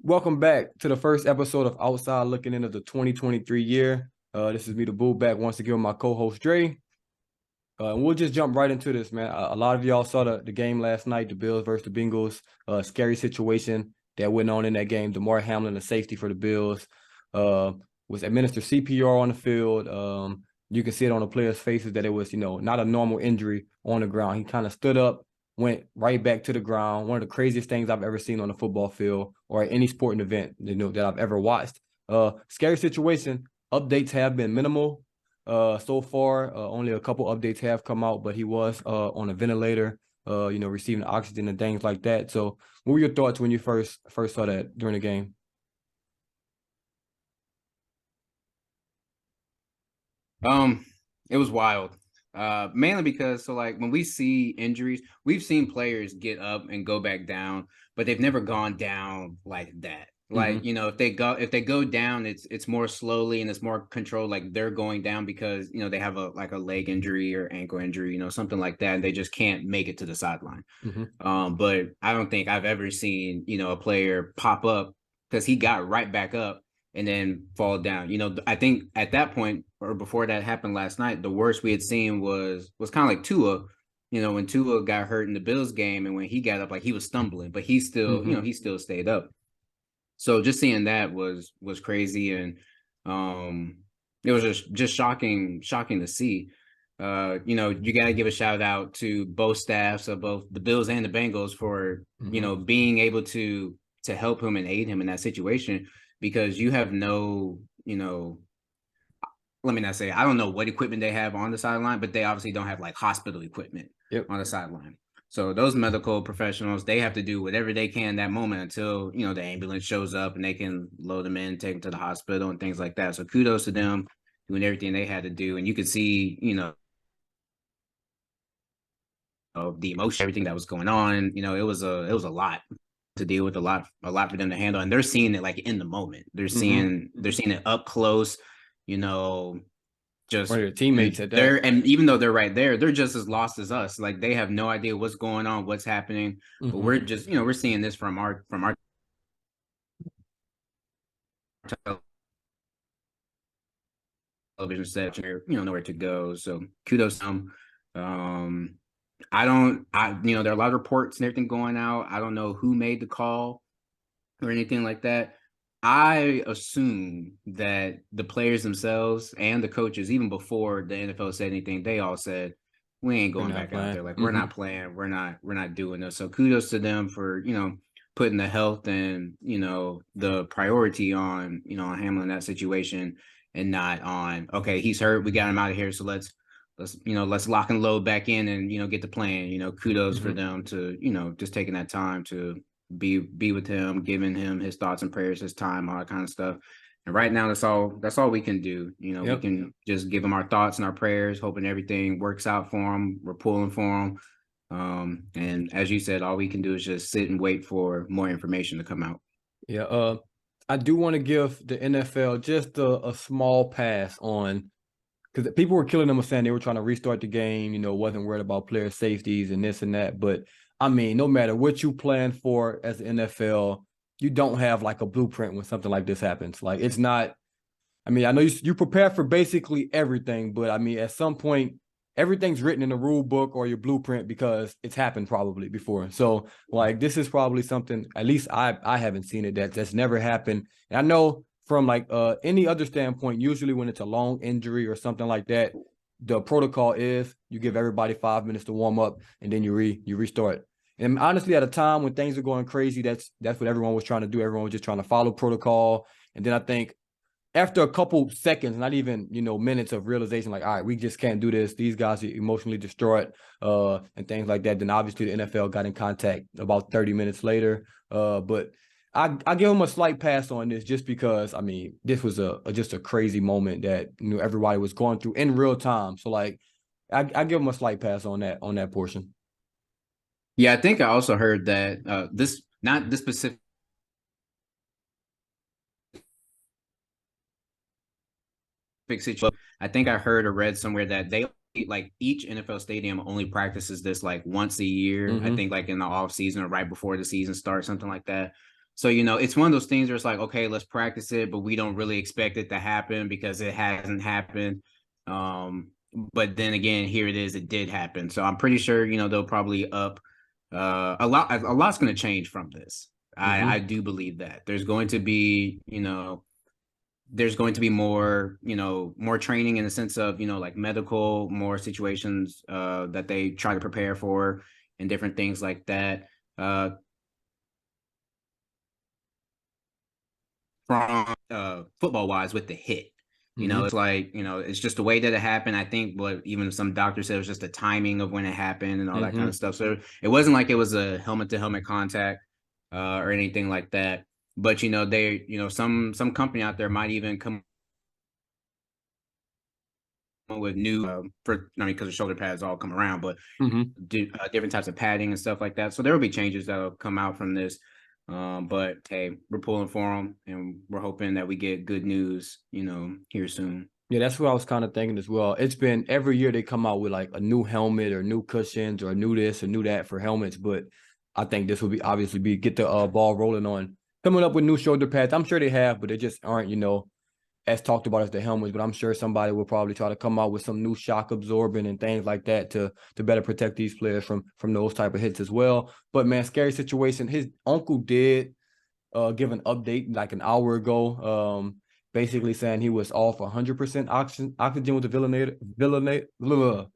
Welcome back to the first episode of Outside Looking Into the 2023 year. This is me, DaBoot, back once again with my co-host Dre. And we'll just jump right into this, man. A lot of y'all saw the game last night, the Bills versus the Bengals. Scary situation that went on in that game. Damar Hamlin, the safety for the Bills, was administered CPR on the field. You can see it on the players' faces that it was, not a normal injury on the ground. He kind of stood up, went right back to the ground. One of the craziest things I've ever seen on a football field or at any sporting event, that I've ever watched. Scary situation. Updates have been minimal so far. Only a couple updates have come out, but he was on a ventilator, receiving oxygen and things like that. So what were your thoughts when you first saw that during the game? It was wild. Mainly because when we see injuries, we've seen players get up and go back down, but they've never gone down like that. If they go down, it's more slowly and it's more controlled, like they're going down because they have a leg injury or ankle injury, something like that, and they just can't make it to the sideline. But I don't think I've ever seen, a player pop up because he got right back up and then fall down. I think at that point or before that happened last night, the worst we had seen was kind of like Tua, when Tua got hurt in the Bills game and when he got up, like he was stumbling, but he still, he still stayed up. So just seeing that was crazy. And it was just shocking to see. You got to give a shout out to both staffs of both the Bills and the Bengals for, being able to help him and aid him in that situation, because you have no, let me not say, I don't know what equipment they have on the sideline, but they obviously don't have like hospital equipment on the sideline. So those medical professionals, they have to do whatever they can that moment until, the ambulance shows up and they can load them in, take them to the hospital and things like that. So kudos to them doing everything they had to do. And you could see, the emotion, everything that was going on, it was a lot to deal with, a lot for them to handle. And they're seeing it like in the moment. They're seeing it up close, just one of your teammates at there. that. And even though they're right there, they're just as lost as us. Like they have no idea what's going on, what's happening. But we're just, we're seeing this from our television set, nowhere to go. So kudos to them. There are a lot of reports and everything going out. I don't know who made the call or anything like that. I assume that the players themselves and the coaches, even before the NFL said anything, they all said, we ain't going back out there. Like, we're not playing. We're not doing this. So kudos to them for, putting the health and, the priority on, on Hamlin in that situation, and not on, okay, he's hurt, we got him out of here, so let's lock and load back in and, get the plan. Kudos for them to, just taking that time to be with him, giving him his thoughts and prayers, his time, all that kind of stuff. And right now, that's all we can do. We can just give him our thoughts and our prayers, hoping everything works out for him. We're pulling for him. And as you said, all we can do is just sit and wait for more information to come out. Yeah. I do want to give the NFL just a small pass on, because people were killing them saying they were trying to restart the game, wasn't worried about player safeties and this and that. But I mean, no matter what you plan for as the NFL, you don't have like a blueprint when something like this happens. Like, it's not, I mean, I know you prepare for basically everything, but I mean, at some point, everything's written in the rule book or your blueprint because it's happened probably before. So like, this is probably something, at least I haven't seen it, that's never happened. And I know from like any other standpoint, usually when it's a long injury or something like that, the protocol is you give everybody 5 minutes to warm up and then you restart. And honestly, at a time when things are going crazy, that's what everyone was trying to do. Everyone was just trying to follow protocol. And then I think after a couple seconds, not even, minutes of realization, like, all right, we just can't do this. These guys are emotionally distraught and things like that. Then obviously the NFL got in contact about 30 minutes later. But I give them a slight pass on this just because, I mean, this was just a crazy moment that, everybody was going through in real time. So like, I give them a slight pass on that portion. Yeah, I think I also heard that not this specific situation. I think I heard or read somewhere that they, like, each NFL stadium only practices this like once a year. I think like in the off season or right before the season starts, something like that. So, you know, it's one of those things where it's like, okay, let's practice it, but we don't really expect it to happen because it hasn't happened. But then again, here it is, it did happen. So I'm pretty sure, you know, they'll probably up a lot's going to change from this. I do believe that there's going to be, you know, there's going to be more, you know, more training in the sense of, you know, like medical, more situations that they try to prepare for and different things like that. From football wise with the hit. You know, it's like, you know, it's just the way that it happened. I think what even some doctors said was just the timing of when it happened and all that kind of stuff. So it wasn't like it was a helmet to helmet contact or anything like that. But you know, they, you know, some company out there might even come with new for I mean, because the shoulder pads all come around, but do different types of padding and stuff like that. So there will be changes that'll come out from this. But hey, we're pulling for them, and we're hoping that we get good news, you know, here soon. Yeah, that's what I was kind of thinking as well. It's been every year they come out with like a new helmet or new cushions or new this or new that for helmets, but I think this will be obviously be get the ball rolling on coming up with new shoulder pads. I'm sure they have, but they just aren't, you know, as talked about as the helmets. But I'm sure somebody will probably try to come out with some new shock absorbing and things like that to better protect these players from those type of hits as well. But man, scary situation. His uncle did give an update like an hour ago, basically saying he was off 100% oxygen with the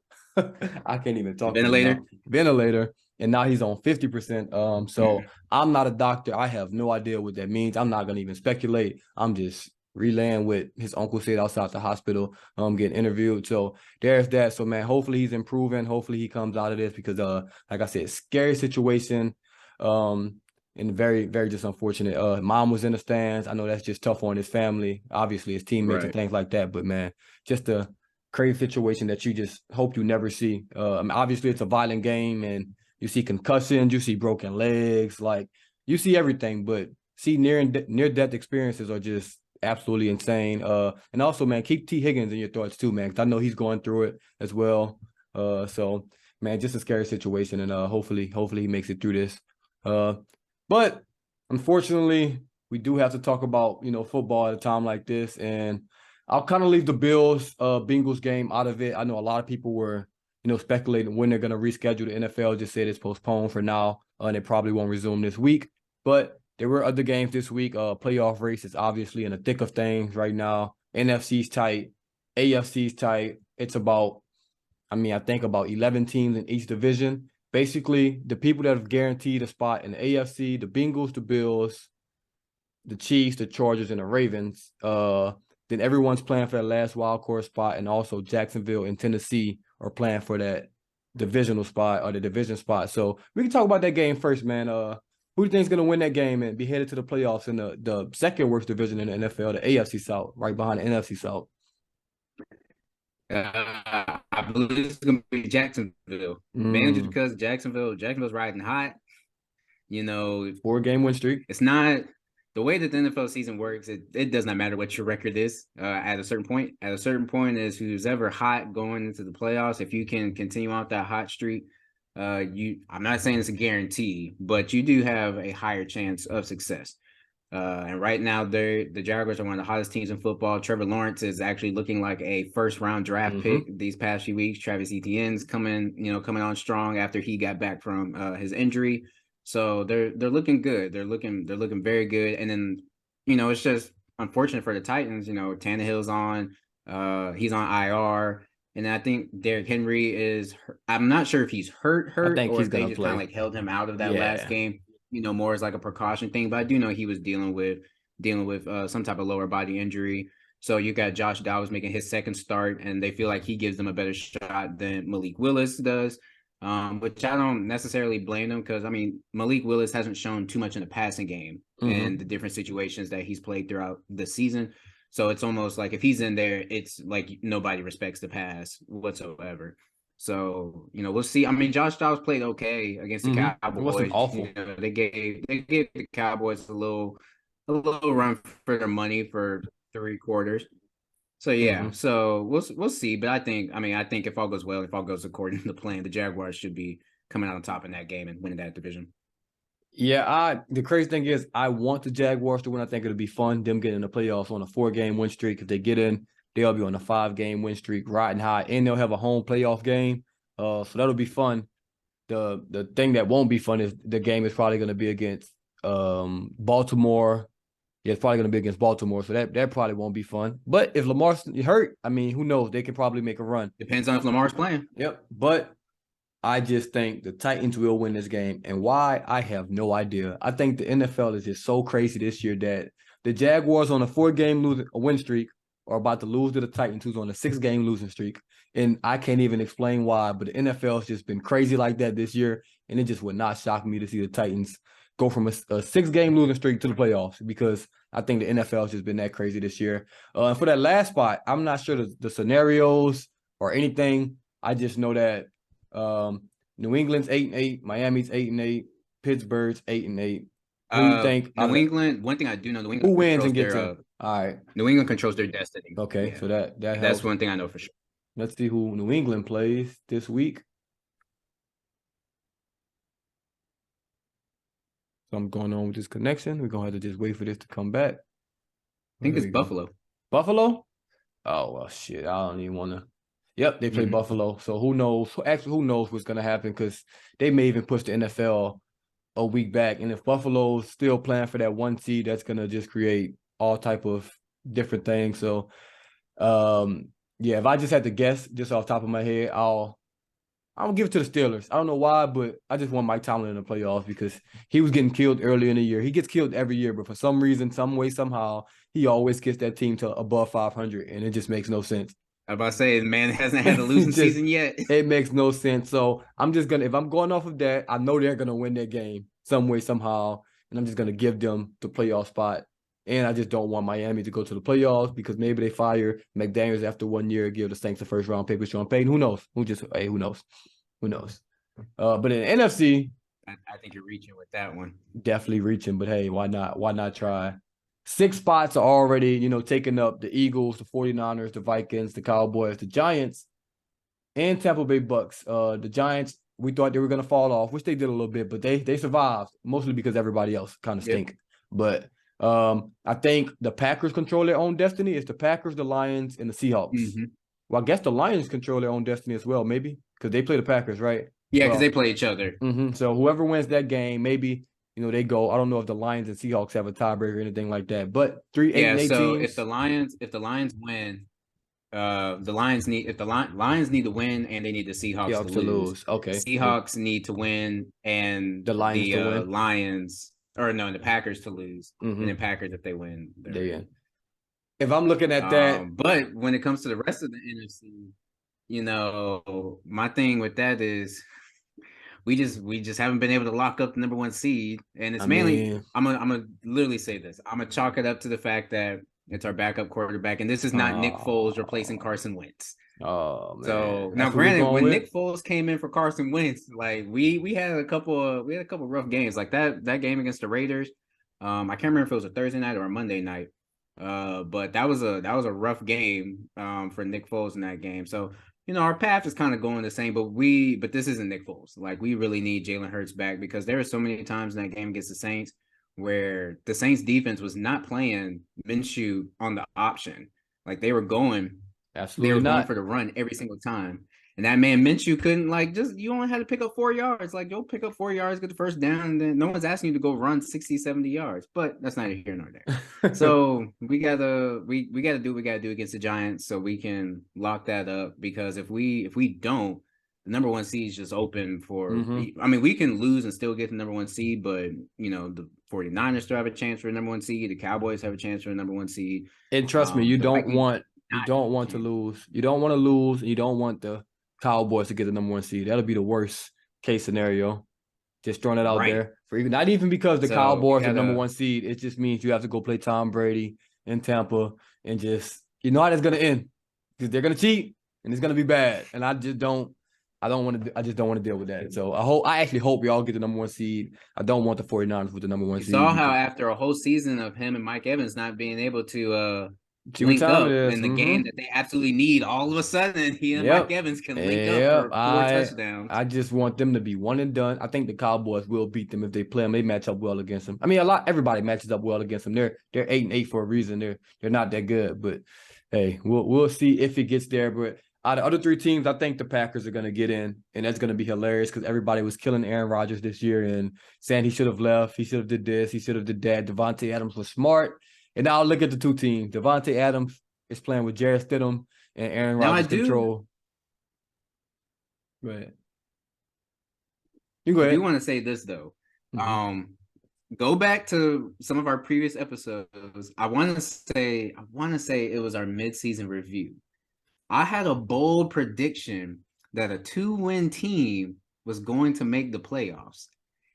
I can't even talk right now. Ventilator, and now he's on 50%. So I'm not a doctor. I have no idea what that means. I'm not gonna even speculate. I'm just relaying what his uncle said outside the hospital, getting interviewed. So there's that. So man, hopefully he's improving. Hopefully he comes out of this because like I said, scary situation. And very, very just unfortunate. Mom was in the stands. I know that's just tough on his family, obviously his teammates and things like that. But man, just a crazy situation that you just hope you never see. I mean, obviously it's a violent game, and you see concussions, you see broken legs, like you see everything. But see near death experiences are just absolutely insane. And also, man, keep T. Higgins in your thoughts too, man, because I know he's going through it as well. So man, just a scary situation, and hopefully he makes it through this. But unfortunately, we do have to talk about, you know, football at a time like this. And I'll kind of leave the Bills Bengals game out of it. I know a lot of people were, you know, speculating when they're going to reschedule. The NFL just said it's postponed for now, and it probably won't resume this week. But there were other games this week. Playoff race is obviously in the thick of things right now. NFC's tight, AFC's tight. It's about, I mean, I think about 11 teams in each division. Basically, the people that have guaranteed a spot in the AFC, the Bengals, the Bills, the Chiefs, the Chargers, and the Ravens. Then everyone's playing for that last wild card spot, and also Jacksonville and Tennessee are playing for that divisional spot or the division spot. So we can talk about that game first, man. Who do you think is going to win that game and be headed to the playoffs in the second worst division in the NFL, the AFC South, right behind the NFC South? I believe it's gonna be Jacksonville, mainly just because Jacksonville's riding hot. You know, 4-game win streak. It's not the way that the NFL season works. It does not matter what your record is at a certain point. At a certain point, is who's ever hot going into the playoffs. If you can continue out that hot streak, I'm not saying it's a guarantee, but you do have a higher chance of success. And right now, the Jaguars are one of the hottest teams in football. Trevor Lawrence is actually looking like a first-round draft pick these past few weeks. Travis Etienne's coming on strong after he got back from his injury. So they're looking good. They're looking very good. And then, you know, it's just unfortunate for the Titans. You know, Tannehill's on. He's on IR. And I think Derrick Henry is. I'm not sure if he's hurt, I think or he's if they gonna just play. kind of like held him out of that last game. You know, more as like a precaution thing. But I do know he was dealing with some type of lower body injury. So you got Josh Dobbs making his second start, and they feel like he gives them a better shot than Malik Willis does. Which I don't necessarily blame them, because I mean, Malik Willis hasn't shown too much in the passing game and the different situations that he's played throughout the season. So it's almost like if he's in there, it's like nobody respects the pass whatsoever. So, you know, we'll see. I mean, Josh Dobbs played okay against the Cowboys. It wasn't awful. You know, they gave the Cowboys a little run for their money for 3 quarters. So yeah, so we'll see. But I think if all goes well, if all goes according to plan, the Jaguars should be coming out on top in that game and winning that division. Yeah, the crazy thing is I want the Jaguars to win. I think it'll be fun. Them getting in the playoffs on a 4-game win streak. If they get in, they'll be on a 5-game win streak, riding high, and they'll have a home playoff game. So that'll be fun. The thing that won't be fun is the game is probably going to be against Baltimore. Yeah, it's probably going to be against Baltimore, so that probably won't be fun. But if Lamar's hurt, I mean, who knows? They can probably make a run. Depends on if Lamar's playing. Yep. But I just think the Titans will win this game. And why? I have no idea. I think the NFL is just so crazy this year that the Jaguars on a 4-game win streak are about to lose to the Titans, who's on a 6-game losing streak. And I can't even explain why, but the NFL has just been crazy like that this year. And it just would not shock me to see the Titans go from a 6-game losing streak to the playoffs, because I think the NFL has just been that crazy this year. And for that last spot, I'm not sure the scenarios or anything. I just know that New England's 8-8, Miami's 8-8, Pittsburgh's 8-8. Who do you think? New England. One thing I do know, New England. Who wins and gets in? All right. New England controls their destiny. Okay, so that helps. That's one thing I know for sure. Let's see who New England plays this week. Something going on with this connection. We're gonna have to just wait for this to come back. I think it's Buffalo. Buffalo? Oh well, shit. I don't even want to. Yep, they play Buffalo. So who knows? Actually, who knows what's gonna happen? Because they may even push the NFL a week back. And if Buffalo's still playing for that 1 seed, that's gonna just create all type of different things. So, yeah, if I just had to guess, just off the top of my head, I'll give it to the Steelers. I don't know why, but I just want Mike Tomlin in the playoffs because he was getting killed early in the year. He gets killed every year, but for some reason, some way, somehow, he always gets that team to above 500, and it just makes no sense. I was about to say, the man hasn't had a losing season yet. It makes no sense. So I'm just if I'm going off of that, I know they're gonna win that game some way, somehow, and I'm just gonna give them the playoff spot. And I just don't want Miami to go to the playoffs because maybe they fire McDaniels after 1 year, give the Saints a first-round pick with Sean Payton. Who knows? Who knows? Who knows? But in the NFC, I think you're reaching with that one. Definitely reaching, but hey, why not? Why not try? 6 spots are already, taking up: the Eagles, the 49ers, the Vikings, the Cowboys, the Giants, and Tampa Bay Bucks. The Giants, we thought they were going to fall off, which they did a little bit, but they survived, mostly because everybody else kind of stink. But I think the Packers control their own destiny. It's the Packers, the Lions, and the Seahawks. Well, I guess the Lions control their own destiny as well, maybe, because they play the Packers, right? Yeah, because they play each other. So whoever wins that game, maybe, they go. I don't know if the Lions and Seahawks have a tiebreaker or anything like that. But 3, 8, and 8 so teams. if the Lions win, the Lions need Lions need to win, and they need the Seahawks to lose. Okay. The Seahawks need to win, and the Lions to win. The Packers to lose, and the Packers, if they win, they're in. If I'm looking at that, but when it comes to the rest of the NFC, my thing with that is we just haven't been able to lock up the number 1 seed, and it's mainly I'm gonna literally say this. I'm gonna chalk it up to the fact that it's our backup quarterback, and this is not Nick Foles replacing Carson Wentz. Oh man! So now, granted, when Nick Foles came in for Carson Wentz, like we had a couple rough games, like that game against the Raiders. I can't remember if it was a Thursday night or a Monday night. But that was a rough game for Nick Foles in that game. So our path is kind of going the same, but this isn't Nick Foles. Like, we really need Jalen Hurts back, because there are so many times in that game against the Saints where the Saints defense was not playing Minshew on the option. Like, they were going going for the run every single time. And that man Minshew couldn't, you only had to pick up 4 yards. Like, you'll pick up 4 yards, get the first down, and then no one's asking you to go run 60, 70 yards. But that's neither here nor there. So we gotta do what we gotta do against the Giants so we can lock that up. Because if we don't, the number 1 seed is just open for I mean, we can lose and still get the number 1 seed, but the 49ers still have a chance for the number 1 seed, the Cowboys have a chance for the number 1 seed. And trust me, you don't want to lose. You don't want to lose, and you don't want the Cowboys to get the number 1 seed. That'll be the worst case scenario. Just throwing it out there. Not even because the Cowboys are number 1 seed. It just means you have to go play Tom Brady in Tampa, and just how that's gonna end, because they're gonna cheat and it's gonna be bad. And I just don't want to deal with that. So I actually hope y'all get the number 1 seed. I don't want the 49ers with the number 1 seed. You saw how after a whole season of him and Mike Evans not being able to See what link time it up is. in the game that they absolutely need. All of a sudden, he and Mike Yep. Evans can link up Yep. for 4 touchdowns. I just want them to be one and done. I think the Cowboys will beat them if they play them. They match up well against them. I mean, everybody matches up well against them. They're 8-8 for a reason. They're not that good, but hey, we'll see if it gets there. But out of the other three teams, I think the Packers are gonna get in, and that's gonna be hilarious because everybody was killing Aaron Rodgers this year and saying he should have left, he should have did this, he should have did that. Devontae Adams was smart. And now look at the two teams. Devontae Adams is playing with Jarrett Stidham and Aaron Now Rodgers control. Right. You go I ahead. do want to say this though. Go back to some of our previous episodes. I want to say it was our midseason review. I had a bold prediction that a 2-win team was going to make the playoffs.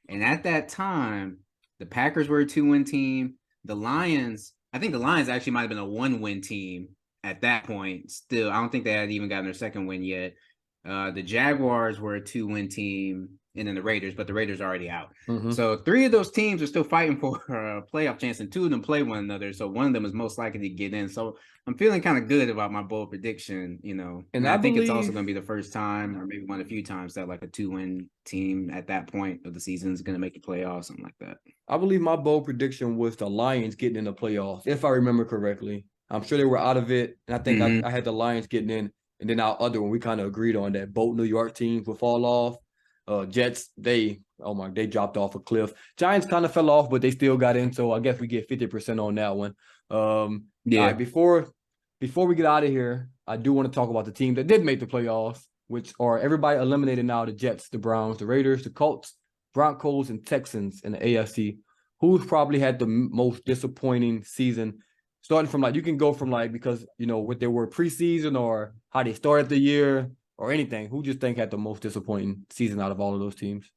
And at that time, the Packers were a 2-win team. I think the Lions actually might have been a 1-win team at that point. Still, I don't think they had even gotten their second win yet. The Jaguars were a 2-win team, and then the Raiders, but the Raiders are already out. So 3 of those teams are still fighting for a playoff chance, and 2 of them play one another. So one of them is most likely to get in. So I'm feeling kind of good about my bold prediction, And I think it's also going to be the first time, or maybe one of the few times, that like a 2-win team at that point of the season is going to make the playoffs, something like that. I believe my bold prediction was the Lions getting in the playoffs, if I remember correctly. I'm sure they were out of it, and I think I had the Lions getting in. And then our other one, we kind of agreed on that both New York teams would fall off. Jets, they dropped off a cliff. Giants kind of fell off, but they still got in. So I guess we get 50% on that one. Yeah. All right, before we get out of here, I do want to talk about the team that did make the playoffs, which are everybody eliminated now: the Jets, the Browns, the Raiders, the Colts, Broncos, and Texans in the AFC. Who's probably had the most disappointing season? Starting from you can go from because what they were preseason or how they started the year or anything. Who just think had the most disappointing season out of all of those teams?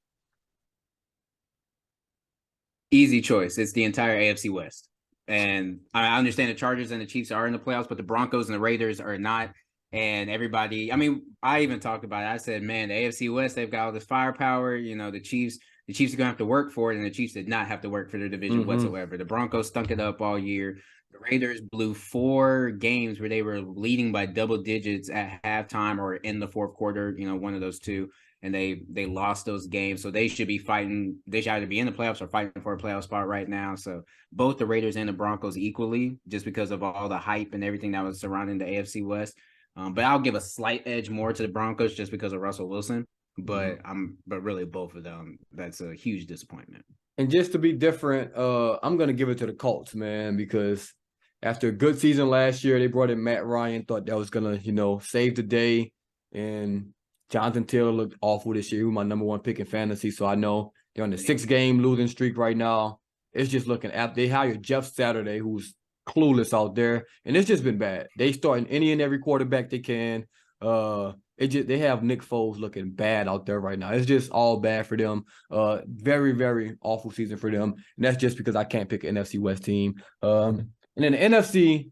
Easy choice. It's the entire AFC West. And I understand the Chargers and the Chiefs are in the playoffs, but the Broncos and the Raiders are not. And everybody, I mean, I even talked about it. I said, man, the AFC West, they've got all this firepower. The Chiefs are going to have to work for it, and the Chiefs did not have to work for their division whatsoever. The Broncos stunk it up all year. The Raiders blew 4 games where they were leading by double digits at halftime or in the fourth quarter, one of those two, and they lost those games. So they should be fighting. They should either be in the playoffs or fighting for a playoff spot right now. So both the Raiders and the Broncos equally, just because of all the hype and everything that was surrounding the AFC West. But I'll give a slight edge more to the Broncos just because of Russell Wilson. But really both of them, that's a huge disappointment. And just to be different, I'm gonna give it to the Colts, man, because after a good season last year, they brought in Matt Ryan, thought that was gonna, save the day. And Jonathan Taylor looked awful this year. He was my number 1 pick in fantasy, so I know they're on the 6-game losing streak right now. It's just looking at. They hired Jeff Saturday, who's clueless out there, and it's just been bad. They starting any and every quarterback they can. They have Nick Foles looking bad out there right now. It's just all bad for them. Very, very awful season for them. And that's just because I can't pick an NFC West team. And then the NFC,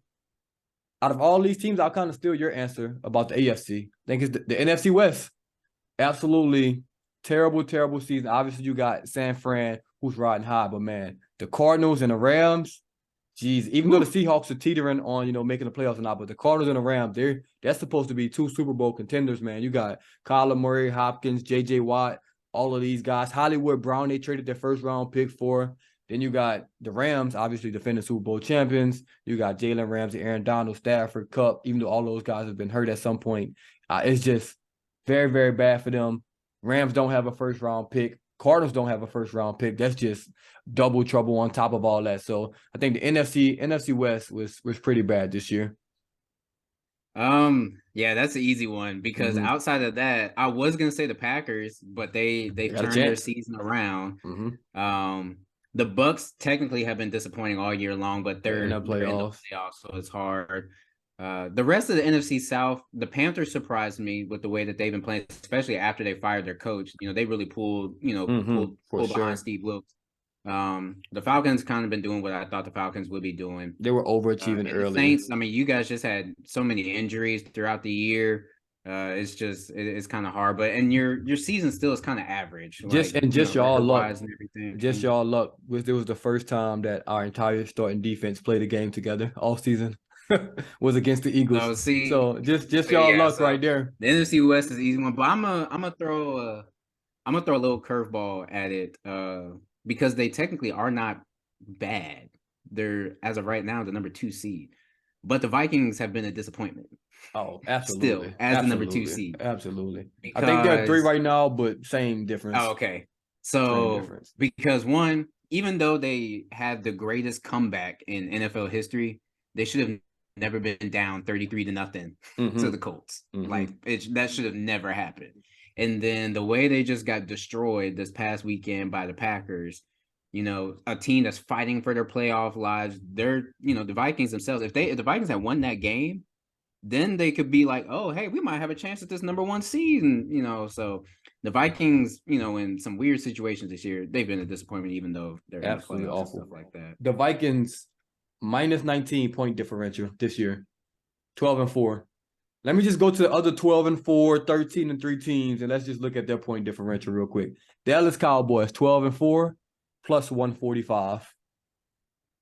out of all these teams, I'll kind of steal your answer about the AFC. I think it's the NFC West. Absolutely terrible, terrible season. Obviously, you got San Fran, who's riding high, but man, the Cardinals and the Rams, geez, even though the Seahawks are teetering on, making the playoffs or not, but the Cardinals and the Rams, that's supposed to be 2 Super Bowl contenders, man. You got Kyler Murray, Hopkins, J.J. Watt, all of these guys. Hollywood Brown, they traded their first-round pick for. Then you got the Rams, obviously defending Super Bowl champions. You got Jalen Ramsey, Aaron Donald, Stafford, Kupp, even though all those guys have been hurt at some point. It's just very, very bad for them. Rams don't have a first-round pick. Cardinals don't have a first-round pick. That's just double trouble on top of all that. So I think the NFC West was pretty bad this year. Yeah, that's an easy one because outside of that, I was gonna say the Packers, but they turned their season around. The Bucks technically have been disappointing all year long, but they're in the playoffs, so it's hard. The rest of the NFC South, the Panthers surprised me with the way that they've been playing, especially after they fired their coach. They really pulled behind Steve Wilkes. The Falcons kind of been doing what I thought the Falcons would be doing. They were overachieving early. The Saints, I mean, you guys just had so many injuries throughout the year. It's kind of hard, but your season still is kind of average. Y'all luck. Just y'all luck. It was the first time that our entire starting defense played a game together all season. was against the Eagles. So see, So just y'all yeah, luck so right there. the NFC West is an easy one, but I'm gonna throw a little curveball at it because they technically are not bad. They're, as of right now, the number 2 seed, but the Vikings have been a disappointment. Oh, Still, absolutely. as the number 2 Absolutely. seed, Absolutely. I think they're at 3 because right now, but same difference. okay, Same so difference. because one, even though they had the greatest comeback in NFL history, they should have never been down 33-0 to the Colts. Like that should have never happened. And then the way they just got destroyed this past weekend by the Packers, you know, a team that's fighting for their playoff lives. They're, you know, the Vikings themselves. If the Vikings had won that game, then they could be like, oh, hey, we might have a chance at this number 1 seed. And, you know, so the Vikings, you know, in some weird situations this year, they've been a disappointment, even though they're Absolutely in the playoffs awful. and stuff like that. The Vikings minus 19 point differential this year, 12-4. Let me just go to the other 12-4, 13-3 teams, and let's just look at their point differential real quick. Dallas Cowboys 12-4 plus 145.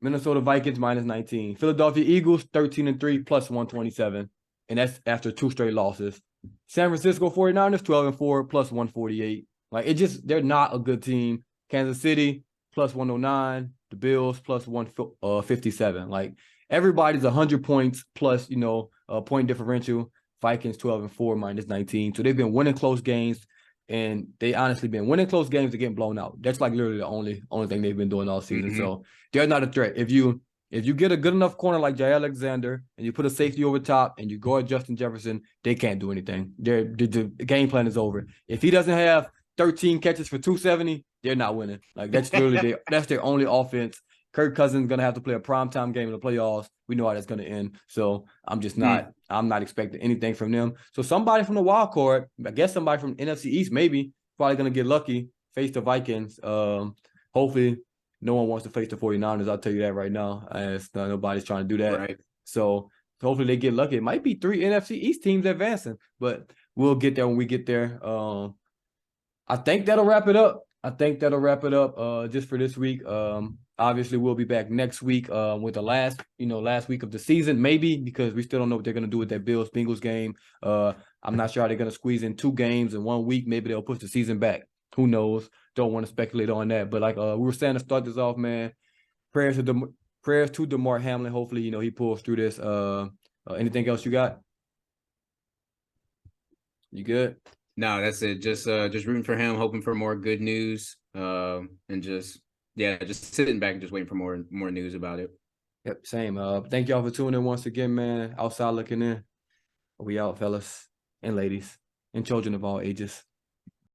Minnesota Vikings minus 19. Philadelphia Eagles 13-3 plus 127. And that's after 2 straight losses. San Francisco 49ers 12-4 plus 148. Like it just, they're not a good team. Kansas City plus 109. The Bills plus 157. Like everybody's 100 points plus, you know, point differential. Vikings 12-4 minus 19. So they've been winning close games. And they honestly been winning close games to getting blown out. That's like literally the only thing they've been doing all season. So they're not a threat. If you get a good enough corner like Jay Alexander and you put a safety over top and you guard Justin Jefferson, they can't do anything. The game plan is over. If he doesn't have 13 catches for 270, they're not winning. Like that's literally that's their only offense. Kirk Cousins is gonna have to play a primetime game in the playoffs. We know how that's gonna end. So I'm just not. I'm not expecting anything from them. So somebody from the wild card, I guess somebody from NFC East, maybe probably gonna get lucky. Face the Vikings. Hopefully, no one wants to face the 49ers. I'll tell you that right now. Nobody's trying to do that. Right. So hopefully they get lucky. It might be 3 NFC East teams advancing, but we'll get there when we get there. I think that'll wrap it up. Just for this week. Obviously, we'll be back next week with the last week of the season, maybe, because we still don't know what they're going to do with that Bills-Bengals game. I'm not sure how they're going to squeeze in 2 games in 1 week. Maybe they'll push the season back. Who knows? Don't want to speculate on that. But like we were saying to start this off, man, prayers to Damar Hamlin. Hopefully, you know, he pulls through this. Anything else you got? You good? No, that's it. Just rooting for him, hoping for more good news, and just sitting back and just waiting for more news about it. Yep, same. Thank y'all for tuning in once again, man. Outside looking in. We out, fellas and ladies and children of all ages.